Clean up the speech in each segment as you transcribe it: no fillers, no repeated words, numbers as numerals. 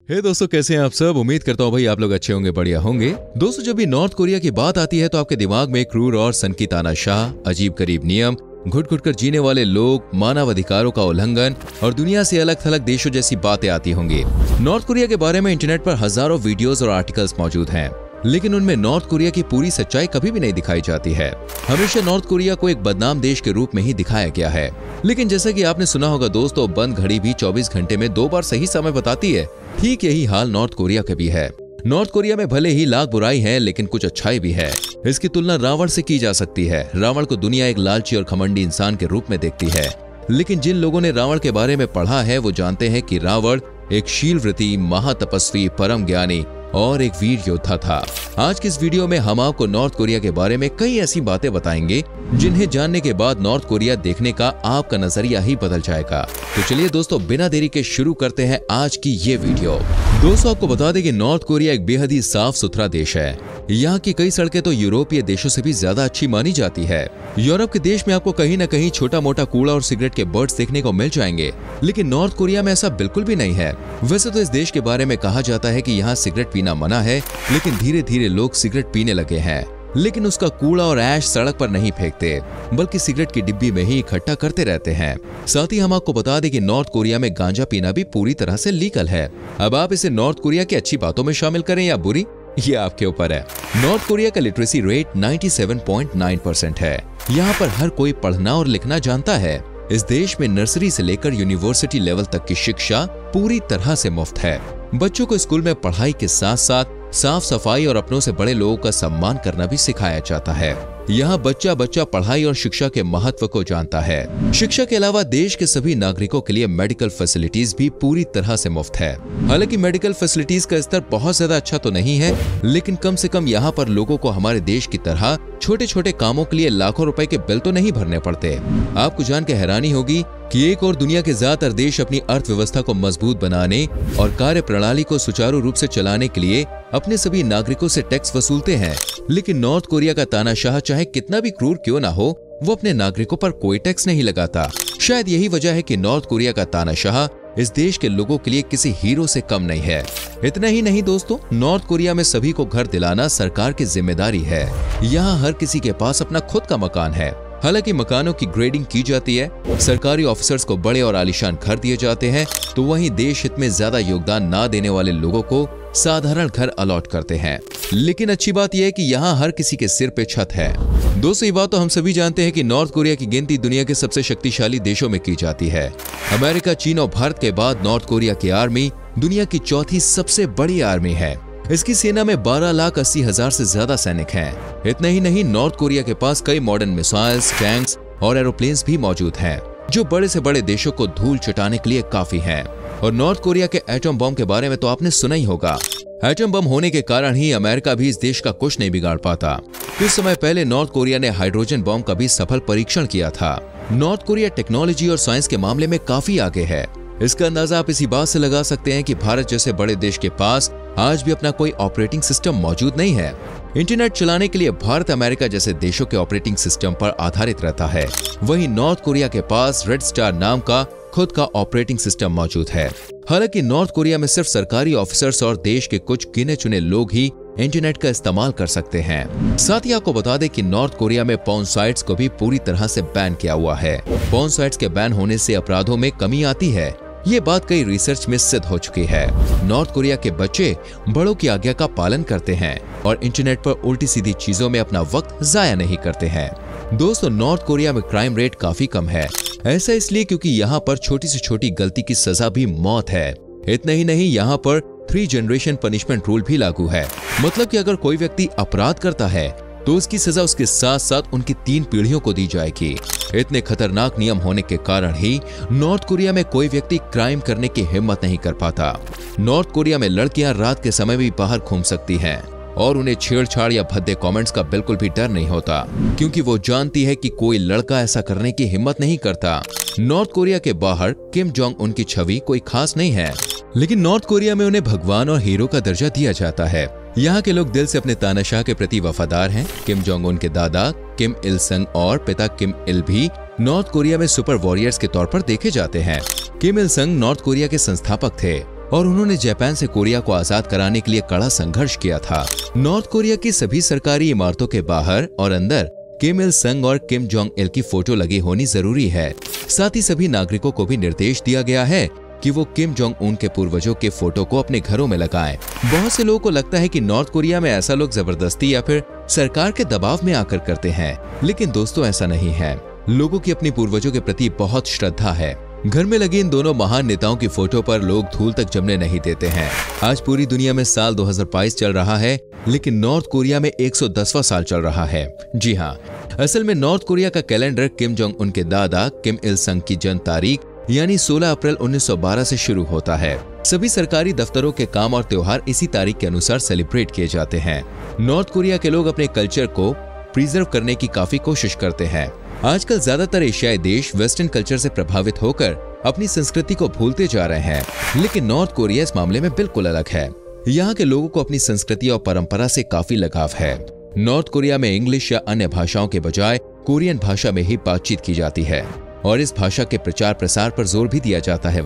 दोस्तों, कैसे हैं आप सब। उम्मीद करता हूँ भाई आप लोग अच्छे होंगे, बढ़िया होंगे। दोस्तों, जब भी नॉर्थ कोरिया की बात आती है तो आपके दिमाग में क्रूर और सनकी तानाशाह, अजीब गरीब नियम, घुट घुट कर जीने वाले लोग, मानव अधिकारों का उल्लंघन और दुनिया से अलग थलग देशों जैसी बातें आती होंगी। नॉर्थ कोरिया के बारे में इंटरनेट पर हजारों वीडियोस और आर्टिकल्स मौजूद हैं, लेकिन उनमें नॉर्थ कोरिया की पूरी सच्चाई कभी भी नहीं दिखाई जाती है। हमेशा नॉर्थ कोरिया को एक बदनाम देश के रूप में ही दिखाया गया है। लेकिन जैसा कि आपने सुना होगा दोस्तों, बंद घड़ी भी 24 घंटे में 2 बार सही समय बताती है। ठीक यही हाल नॉर्थ कोरिया का भी है। नॉर्थ कोरिया में भले ही लाख बुराई है, लेकिन कुछ अच्छाई भी है। इसकी तुलना रावण से की जा सकती है। रावण को दुनिया एक लालची और घमंडी इंसान के रूप में देखती है, लेकिन जिन लोगों ने रावण के बारे में पढ़ा है वो जानते हैं कि रावण एक शीलव्रती, महातपस्वी, परम ज्ञानी और एक वीर योद्धा था। आज की इस वीडियो में हम आपको नॉर्थ कोरिया के बारे में कई ऐसी बातें बताएंगे जिन्हें जानने के बाद नॉर्थ कोरिया देखने का आपका नजरिया ही बदल जाएगा। तो चलिए दोस्तों, बिना देरी के शुरू करते हैं आज की ये वीडियो। दोस्तों, आपको बता दें कि नॉर्थ कोरिया एक बेहद ही साफ सुथरा देश है। यहाँ की कई सड़कें तो यूरोपीय देशों से भी ज्यादा अच्छी मानी जाती है। यूरोप के देश में आपको कहीं न कहीं छोटा मोटा कूड़ा और सिगरेट के बर्ड्स देखने को मिल जाएंगे, लेकिन नॉर्थ कोरिया में ऐसा बिल्कुल भी नहीं है। वैसे तो इस देश के बारे में कहा जाता है कि यहाँ सिगरेट पीना मना है, लेकिन धीरे धीरे लोग सिगरेट पीने लगे हैं। लेकिन उसका कूड़ा और ऐश सड़क पर नहीं फेंकते, बल्कि सिगरेट की डिब्बी में ही इकट्ठा करते रहते हैं। साथ ही हम आपको बता दें कि नॉर्थ कोरिया में गांजा पीना भी पूरी तरह से लीगल है। अब आप इसे नॉर्थ कोरिया की अच्छी बातों में शामिल करें या बुरी, ये आपके ऊपर है। नॉर्थ कोरिया का लिटरेसी रेट 97.9% है। यहाँ पर हर कोई पढ़ना और लिखना जानता है। इस देश में नर्सरी से लेकर यूनिवर्सिटी लेवल तक की शिक्षा पूरी तरह से मुफ्त है। बच्चों को स्कूल में पढ़ाई के साथ साथ साफ सफाई और अपनों से बड़े लोगों का सम्मान करना भी सिखाया जाता है। यहाँ बच्चा बच्चा पढ़ाई और शिक्षा के महत्व को जानता है। शिक्षा के अलावा देश के सभी नागरिकों के लिए मेडिकल फैसिलिटीज भी पूरी तरह से मुफ्त है। हालांकि मेडिकल फैसिलिटीज का स्तर बहुत ज्यादा अच्छा तो नहीं है, लेकिन कम से कम यहाँ पर लोगों को हमारे देश की तरह छोटे छोटे कामों के लिए लाखों रुपए के बिल तो नहीं भरने पड़ते। आपको जान के हैरानी होगी कि एक और दुनिया के ज्यादातर देश अपनी अर्थव्यवस्था को मजबूत बनाने और कार्य प्रणाली को सुचारू रूप से चलाने के लिए अपने सभी नागरिकों से टैक्स वसूलते हैं, लेकिन नॉर्थ कोरिया का तानाशाह चाहे कितना भी क्रूर क्यों ना हो, वो अपने नागरिकों पर कोई टैक्स नहीं लगाता। शायद यही वजह है कि नॉर्थ कोरिया का तानाशाह इस देश के लोगों के लिए किसी हीरो से कम नहीं है। इतना ही नहीं दोस्तों, नॉर्थ कोरिया में सभी को घर दिलाना सरकार की जिम्मेदारी है। यहाँ हर किसी के पास अपना खुद का मकान है। हालांकि मकानों की ग्रेडिंग की जाती है, सरकारी ऑफिसर्स को बड़े और आलीशान घर दिए जाते हैं, तो वहीं देश हित में ज्यादा योगदान ना देने वाले लोगों को साधारण घर अलॉट करते हैं। लेकिन अच्छी बात यह है कि यहाँ हर किसी के सिर पे छत है। दोस्तों, ये बात तो हम सभी जानते हैं कि नॉर्थ कोरिया की गिनती दुनिया के सबसे शक्तिशाली देशों में की जाती है। अमेरिका, चीन और भारत के बाद नॉर्थ कोरिया की आर्मी दुनिया की चौथी सबसे बड़ी आर्मी है। इसकी सेना में 12,80,000 से ज्यादा सैनिक हैं। इतना ही नहीं, नॉर्थ कोरिया के पास कई मॉडर्न मिसाइल्स, टैंक्स और एरोप्लेन्स भी मौजूद हैं, जो बड़े से बड़े देशों को धूल चटाने के लिए काफी हैं। और नॉर्थ कोरिया के एटम बम के बारे में तो आपने सुना ही होगा। एटम बम होने के कारण ही अमेरिका भी इस देश का कुछ नहीं बिगाड़ पाता। कुछ समय पहले नॉर्थ कोरिया ने हाइड्रोजन बम का भी सफल परीक्षण किया था। नॉर्थ कोरिया टेक्नोलॉजी और साइंस के मामले में काफी आगे है। इसका अंदाजा आप इसी बात से लगा सकते हैं कि भारत जैसे बड़े देश के पास आज भी अपना कोई ऑपरेटिंग सिस्टम मौजूद नहीं है। इंटरनेट चलाने के लिए भारत अमेरिका जैसे देशों के ऑपरेटिंग सिस्टम पर आधारित रहता है। वहीं नॉर्थ कोरिया के पास रेड स्टार नाम का खुद का ऑपरेटिंग सिस्टम मौजूद है। हालांकि नॉर्थ कोरिया में सिर्फ सरकारी ऑफिसर्स और देश के कुछ गिने चुने लोग ही इंटरनेट का इस्तेमाल कर सकते हैं। साथ ही आपको बता दें कि नॉर्थ कोरिया में पॉर्न साइट्स को भी पूरी तरह से बैन किया हुआ है। पॉर्न साइट्स के बैन होने से अपराधों में कमी आती है। ये बात कई रिसर्च में सिद्ध हो चुकी है। नॉर्थ कोरिया के बच्चे बड़ों की आज्ञा का पालन करते हैं और इंटरनेट पर उल्टी सीधी चीजों में अपना वक्त जाया नहीं करते हैं। दोस्तों, नॉर्थ कोरिया में क्राइम रेट काफी कम है। ऐसा इसलिए क्योंकि यहाँ पर छोटी से छोटी गलती की सजा भी मौत है। इतना ही नहीं, यहाँ पर 3 जनरेशन पनिशमेंट रूल भी लागू है। मतलब कि अगर कोई व्यक्ति अपराध करता है तो उसकी सजा उसके साथ साथ उनकी 3 पीढ़ियों को दी जाएगी। इतने खतरनाक नियम होने के कारण ही नॉर्थ कोरिया में कोई व्यक्ति क्राइम करने की हिम्मत नहीं कर पाता। नॉर्थ कोरिया में लड़कियां रात के समय भी बाहर घूम सकती हैं और उन्हें छेड़छाड़ या भद्दे कमेंट्स का बिल्कुल भी डर नहीं होता, क्योंकि वो जानती है कि कोई लड़का ऐसा करने की हिम्मत नहीं करता। नॉर्थ कोरिया के बाहर किम जोंग उन की छवि कोई खास नहीं है, लेकिन नॉर्थ कोरिया में उन्हें भगवान और हीरो का दर्जा दिया जाता है। यहाँ के लोग दिल से अपने तानाशाह के प्रति वफादार हैं। किम जोंग उन के दादा किम इल संग और पिता किम इल भी नॉर्थ कोरिया में सुपर वॉरियर्स के तौर पर देखे जाते हैं। किम इल संग नॉर्थ कोरिया के संस्थापक थे। और उन्होंने जापान से कोरिया को आजाद कराने के लिए कड़ा संघर्ष किया था। नॉर्थ कोरिया की सभी सरकारी इमारतों के बाहर और अंदर किम इल संग और किम जोंग इल की फोटो लगी होनी जरूरी है। साथ ही सभी नागरिकों को भी निर्देश दिया गया है कि वो किम जोंग उन के पूर्वजों के फोटो को अपने घरों में लगाएं। बहुत से लोगों को लगता है कि नॉर्थ कोरिया में ऐसा लोग जबरदस्ती या फिर सरकार के दबाव में आकर करते हैं, लेकिन दोस्तों ऐसा नहीं है। लोगों की अपने पूर्वजों के प्रति बहुत श्रद्धा है। घर में लगी इन दोनों महान नेताओं की फोटो पर लोग धूल तक जमने नहीं देते हैं। आज पूरी दुनिया में साल 2022 चल रहा है, लेकिन नॉर्थ कोरिया में 110वां साल चल रहा है। जी हाँ, असल में नॉर्थ कोरिया का कैलेंडर किम जोंग उन के दादा किम इल संग की जन्म तारीख यानी 16 अप्रैल 1912 से शुरू होता है। सभी सरकारी दफ्तरों के काम और त्योहार इसी तारीख के अनुसार सेलिब्रेट किए जाते हैं। नॉर्थ कोरिया के लोग अपने कल्चर को प्रिजर्व करने की काफी कोशिश करते हैं। आजकल ज्यादातर एशियाई देश वेस्टर्न कल्चर से प्रभावित होकर अपनी संस्कृति को भूलते जा रहे हैं, लेकिन नॉर्थ कोरिया इस मामले में बिल्कुल अलग है। यहाँ के लोगों को अपनी संस्कृति और परंपरा से काफी लगाव है। नॉर्थ कोरिया में इंग्लिश या अन्य भाषाओं के बजाय कोरियन भाषा में ही बातचीत की जाती है और इस भाषा के प्रचार प्रसार पर जोर भी दिया जाता है।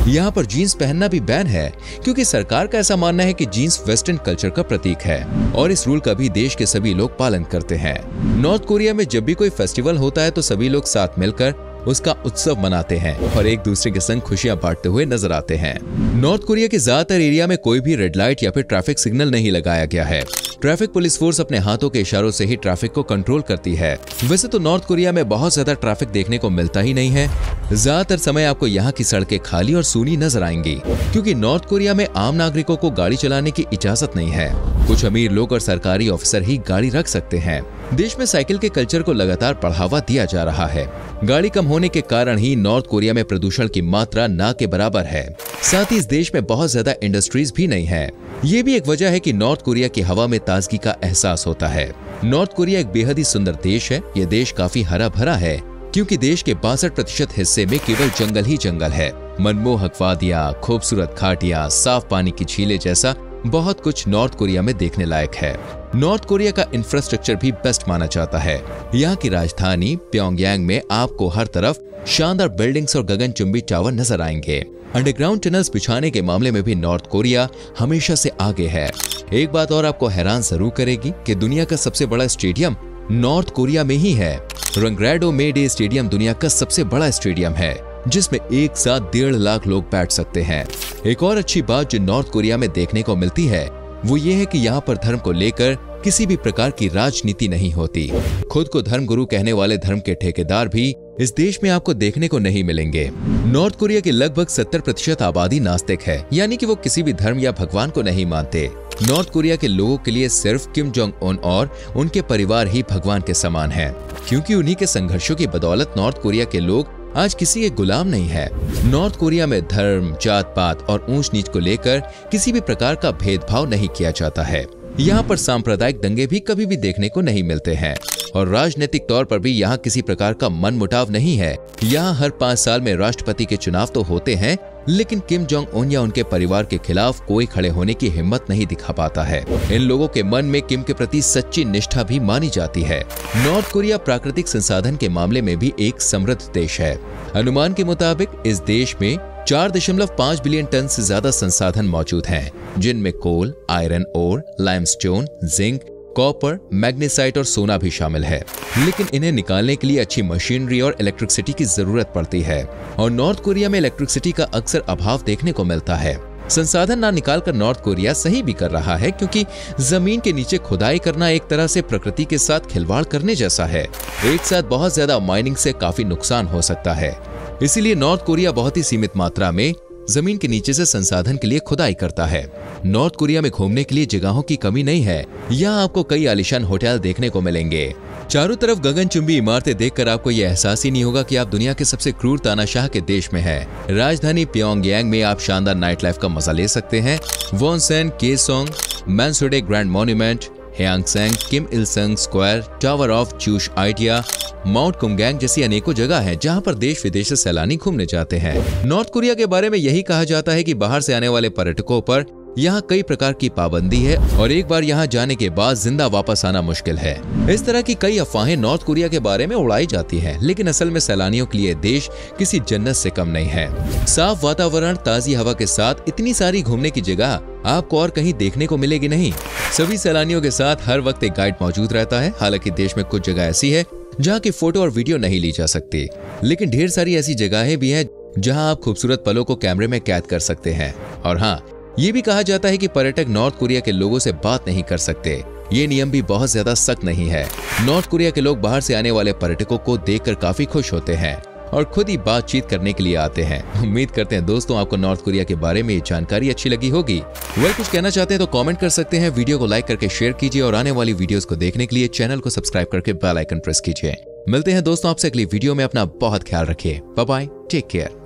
यहाँ पर जीन्स पहनना भी बैन है, क्योंकि सरकार का ऐसा मानना है कि जीन्स वेस्टर्न कल्चर का प्रतीक है और इस रूल का भी देश के सभी लोग पालन करते हैं। नॉर्थ कोरिया में जब भी कोई फेस्टिवल होता है तो सभी लोग साथ मिलकर उसका उत्सव मनाते हैं और एक दूसरे के संग खुशियां बांटते हुए नजर आते हैं। नॉर्थ कोरिया के ज्यादातर एरिया में कोई भी रेड लाइट या फिर ट्रैफिक सिग्नल नहीं लगाया गया है। ट्रैफिक पुलिस फोर्स अपने हाथों के इशारों से ही ट्रैफिक को कंट्रोल करती है। वैसे तो नॉर्थ कोरिया में बहुत ज्यादा ट्रैफिक देखने को मिलता ही नहीं है। ज्यादातर समय आपको यहाँ की सड़कें खाली और सूनी नजर आएंगी, क्योंकि नॉर्थ कोरिया में आम नागरिकों को गाड़ी चलाने की इजाजत नहीं है। कुछ अमीर लोग और सरकारी ऑफिसर ही गाड़ी रख सकते हैं। देश में साइकिल के कल्चर को लगातार बढ़ावा दिया जा रहा है। गाड़ी कम होने के कारण ही नॉर्थ कोरिया में प्रदूषण की मात्रा ना के बराबर है। साथ ही इस देश में बहुत ज्यादा इंडस्ट्रीज भी नहीं है। ये भी एक वजह है कि नॉर्थ कोरिया की हवा में ताजगी का एहसास होता है। नॉर्थ कोरिया एक बेहद ही सुंदर देश है। ये देश काफी हरा भरा है, क्योंकि देश के 62% हिस्से में केवल जंगल ही जंगल है। मनमोहक वादियां, खूबसूरत घाटियां, साफ पानी की झीलें जैसा बहुत कुछ नॉर्थ कोरिया में देखने लायक है। नॉर्थ कोरिया का इंफ्रास्ट्रक्चर भी बेस्ट माना जाता है। यहाँ की राजधानी प्योंगयांग में आपको हर तरफ शानदार बिल्डिंग्स और गगनचुंबी टावर नजर आएंगे। अंडरग्राउंड टनल्स बिछाने के मामले में भी नॉर्थ कोरिया हमेशा से आगे है। एक बात और आपको हैरान जरूर करेगी कि दुनिया का सबसे बड़ा स्टेडियम नॉर्थ कोरिया में ही है। रंगरेडो मेडे स्टेडियम दुनिया का सबसे बड़ा स्टेडियम है, जिसमें एक साथ 1.5 लाख लोग बैठ सकते हैं। एक और अच्छी बात जो नॉर्थ कोरिया में देखने को मिलती है वो ये है कि यहाँ पर धर्म को लेकर किसी भी प्रकार की राजनीति नहीं होती। खुद को धर्मगुरु कहने वाले धर्म के ठेकेदार भी इस देश में आपको देखने को नहीं मिलेंगे। नॉर्थ कोरिया की लगभग 70% आबादी नास्तिक है, यानी कि वो किसी भी धर्म या भगवान को नहीं मानते। नॉर्थ कोरिया के लोगों के लिए सिर्फ किम जोंग उन और उनके परिवार ही भगवान के समान है, क्योंकि उन्हीं के संघर्षों की बदौलत नॉर्थ कोरिया के लोग आज किसी के गुलाम नहीं है। नॉर्थ कोरिया में धर्म, जात पात और ऊंच नीच को लेकर किसी भी प्रकार का भेदभाव नहीं किया जाता है। यहाँ पर सांप्रदायिक दंगे भी कभी भी देखने को नहीं मिलते हैं और राजनीतिक तौर पर भी यहाँ किसी प्रकार का मनमुटाव नहीं है। यहाँ हर 5 साल में राष्ट्रपति के चुनाव तो होते हैं, लेकिन किम जोंग उन या उनके परिवार के खिलाफ कोई खड़े होने की हिम्मत नहीं दिखा पाता है। इन लोगों के मन में किम के प्रति सच्ची निष्ठा भी मानी जाती है। नॉर्थ कोरिया प्राकृतिक संसाधन के मामले में भी एक समृद्ध देश है। अनुमान के मुताबिक इस देश में 4.5 बिलियन टन से ज्यादा संसाधन मौजूद हैं, जिनमें coal, iron ore, limestone, zinc, copper, magnesite और सोना भी शामिल है। लेकिन इन्हें निकालने के लिए अच्छी मशीनरी और इलेक्ट्रिसिटी की जरूरत पड़ती है और नॉर्थ कोरिया में इलेक्ट्रिसिटी का अक्सर अभाव देखने को मिलता है। संसाधन ना निकालकर नॉर्थ कोरिया सही भी कर रहा है, क्योंकि जमीन के नीचे खुदाई करना एक तरह से प्रकृति के साथ खिलवाड़ करने जैसा है। एक साथ बहुत ज्यादा माइनिंग से काफी नुकसान हो सकता है। इसीलिए नॉर्थ कोरिया बहुत ही सीमित मात्रा में जमीन के नीचे से संसाधन के लिए खुदाई करता है। नॉर्थ कोरिया में घूमने के लिए जगहों की कमी नहीं है। यहाँ आपको कई आलीशान होटल देखने को मिलेंगे। चारों तरफ गगनचुंबी इमारतें देखकर आपको यह एहसास ही नहीं होगा कि आप दुनिया के सबसे क्रूर तानाशाह के देश में हैं। राजधानी प्योंगयांग में आप शानदार नाइट लाइफ का मजा ले सकते हैं। वॉनसेन, केसोंग, मैनसोडे grand monument, हेयांगसेंग, Kim Il Sung square, tower of Juche idea, mount Kumgang जैसी अनेकों जगह हैं जहां पर देश विदेश से सैलानी घूमने जाते हैं। नॉर्थ कोरिया के बारे में यही कहा जाता है कि बाहर से आने वाले पर्यटकों पर यहाँ कई प्रकार की पाबंदी है और एक बार यहाँ जाने के बाद जिंदा वापस आना मुश्किल है। इस तरह की कई अफवाहें नॉर्थ कोरिया के बारे में उड़ाई जाती हैं, लेकिन असल में सैलानियों के लिए देश किसी जन्नत से कम नहीं है। साफ वातावरण, ताजी हवा के साथ इतनी सारी घूमने की जगह आपको और कहीं देखने को मिलेगी नहीं। सभी सैलानियों के साथ हर वक्त एक गाइड मौजूद रहता है। हालांकि देश में कुछ जगह ऐसी है जहाँ की फोटो और वीडियो नहीं ली जा सकती, लेकिन ढेर सारी ऐसी जगहें भी हैं जहाँ आप खूबसूरत पलों को कैमरे में कैद कर सकते हैं। और हाँ, ये भी कहा जाता है कि पर्यटक नॉर्थ कोरिया के लोगों से बात नहीं कर सकते। ये नियम भी बहुत ज्यादा सख्त नहीं है। नॉर्थ कोरिया के लोग बाहर से आने वाले पर्यटकों को देखकर काफी खुश होते हैं और खुद ही बातचीत करने के लिए आते हैं। उम्मीद करते हैं दोस्तों आपको नॉर्थ कोरिया के बारे में ये जानकारी अच्छी लगी होगी। वह कुछ कहना चाहते हैं तो कमेंट कर सकते हैं। वीडियो को लाइक करके शेयर कीजिए और आने वाली वीडियोस को देखने के लिए चैनल को सब्सक्राइब करके बेल आइकन प्रेस कीजिए। मिलते हैं दोस्तों आपसे अगली वीडियो में। अपना बहुत ख्याल रखिए। Bye bye, take care.